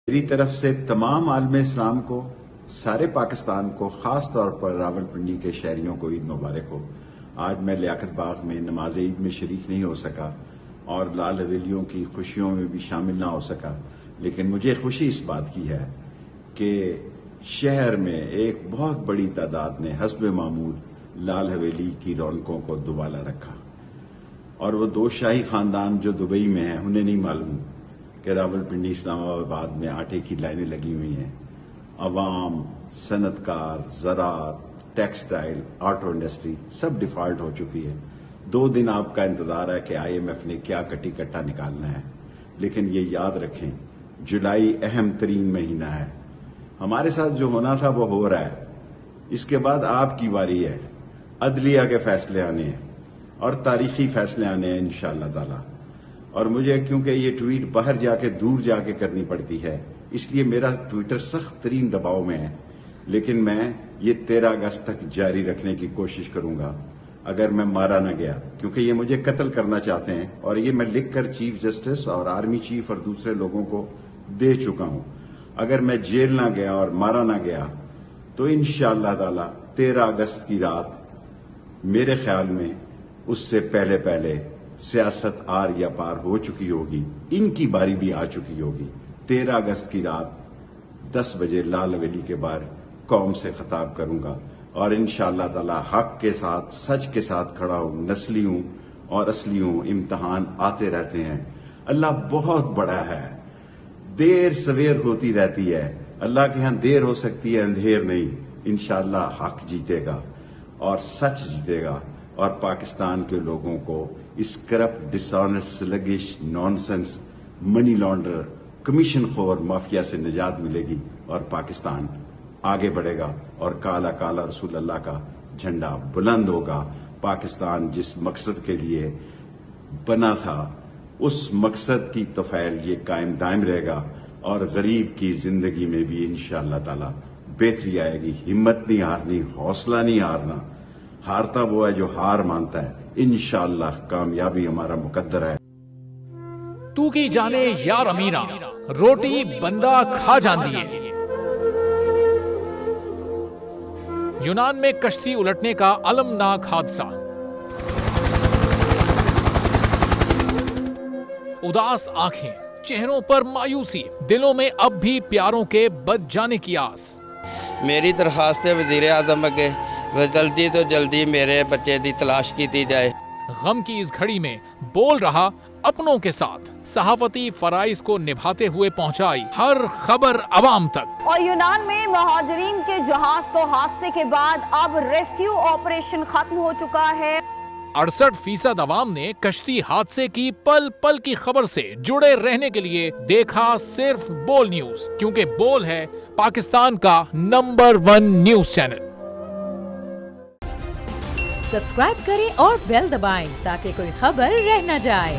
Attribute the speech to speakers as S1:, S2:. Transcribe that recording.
S1: میری طرف سے تمام عالم اسلام کو، سارے پاکستان کو، خاص طور پر راولپنڈی کے شہریوں کو عید مبارک ہو۔ آج میں لیاقت باغ میں نماز عید میں شریک نہیں ہو سکا اور لال حویلیوں کی خوشیوں میں بھی شامل نہ ہو سکا، لیکن مجھے خوشی اس بات کی ہے کہ شہر میں ایک بہت بڑی تعداد نے حسب معمول لال حویلی کی رونقوں کو دوبالا رکھا، اور وہ دو شاہی خاندان جو دبئی میں ہیں انہیں نہیں معلوم کہ راولپنڈی اسلام آباد میں آٹے کی لائنیں لگی ہوئی ہیں۔ عوام، صنعت کار، زراعت، ٹیکسٹائل، آٹو انڈسٹری سب ڈیفالٹ ہو چکی ہے۔ 2 دن آپ کا انتظار ہے کہ IMF نے کیا کٹی کٹا نکالنا ہے، لیکن یہ یاد رکھیں جولائی اہم ترین مہینہ ہے۔ ہمارے ساتھ جو ہونا تھا وہ ہو رہا ہے، اس کے بعد آپ کی باری ہے، عدلیہ کے فیصلے آنے ہیں اور تاریخی فیصلے آنے ہیں انشاءاللہ تعالی۔ اور مجھے کیونکہ یہ ٹویٹ باہر جا کے دور جا کے کرنی پڑتی ہے، اس لیے میرا ٹویٹر سخت ترین دباؤ میں ہے، لیکن میں یہ 13 اگست تک جاری رکھنے کی کوشش کروں گا اگر میں مارا نہ گیا، کیونکہ یہ مجھے قتل کرنا چاہتے ہیں، اور یہ میں لکھ کر چیف جسٹس اور آرمی چیف اور دوسرے لوگوں کو دے چکا ہوں۔ اگر میں جیل نہ گیا اور مارا نہ گیا تو انشاءاللہ تعالی 13 اگست کی رات میرے خیال میں اس سے پہلے سیاست آر یا پار ہو چکی ہوگی، ان کی باری بھی آ چکی ہوگی۔ 13 اگست کی رات 10 بجے لال حویلی کے باہر قوم سے خطاب کروں گا، اور انشاءاللہ تعالی حق کے ساتھ، سچ کے ساتھ کھڑا ہوں۔ نسلی ہوں اور اصلی ہوں، امتحان آتے رہتے ہیں۔ اللہ بہت بڑا ہے، دیر سویر ہوتی رہتی ہے، اللہ کے ہاں دیر ہو سکتی ہے، اندھیر نہیں۔ انشاءاللہ حق جیتے گا اور سچ جیتے گا، اور پاکستان کے لوگوں کو اس کرپٹ، ڈس آنیسٹ، سلگش، نانسنس، منی لانڈر، کمیشن خور مافیا سے نجات ملے گی، اور پاکستان آگے بڑھے گا، اور کالا کالا رسول اللہ کا جھنڈا بلند ہوگا۔ پاکستان جس مقصد کے لیے بنا تھا اس مقصد کی توفیل یہ قائم دائم رہے گا، اور غریب کی زندگی میں بھی انشاءاللہ تعالی بہتری آئے گی۔ ہمت نہیں ہارنی، حوصلہ نہیں ہارنا، ہارتا وہ ہے جو ہار مانتا ہے۔ انشاءاللہ کامیابی ہمارا مقدر ہے۔
S2: تو کی جانے یار امیرا، روٹی بندہ کھا جاندی ہے۔ یونان میں کشتی الٹنے کا المناک حادثہ، اداس آنکھیں، چہروں پر مایوسی، دلوں میں اب بھی پیاروں کے بچ جانے کی آس۔
S3: میری درخواست ہے وزیر اعظم اگے جلدی تو جلدی میرے بچے دی تلاش کی جائے۔
S2: غم کی اس گھڑی میں بول رہا اپنوں کے ساتھ، صحافتی فرائض کو نبھاتے ہوئے پہنچائی ہر خبر عوام تک۔
S4: اور یونان میں مہاجرین کے جہاز کو حادثے کے بعد اب ریسکیو آپریشن ختم ہو چکا ہے۔
S2: 68% عوام نے کشتی حادثے کی پل پل کی خبر سے جڑے رہنے کے لیے دیکھا صرف بول نیوز، کیونکہ بول ہے پاکستان کا نمبر 1 نیوز چینل۔
S5: سبسکرائب کریں اور بیل دبائیں تاکہ کوئی خبر رہ نہ جائے۔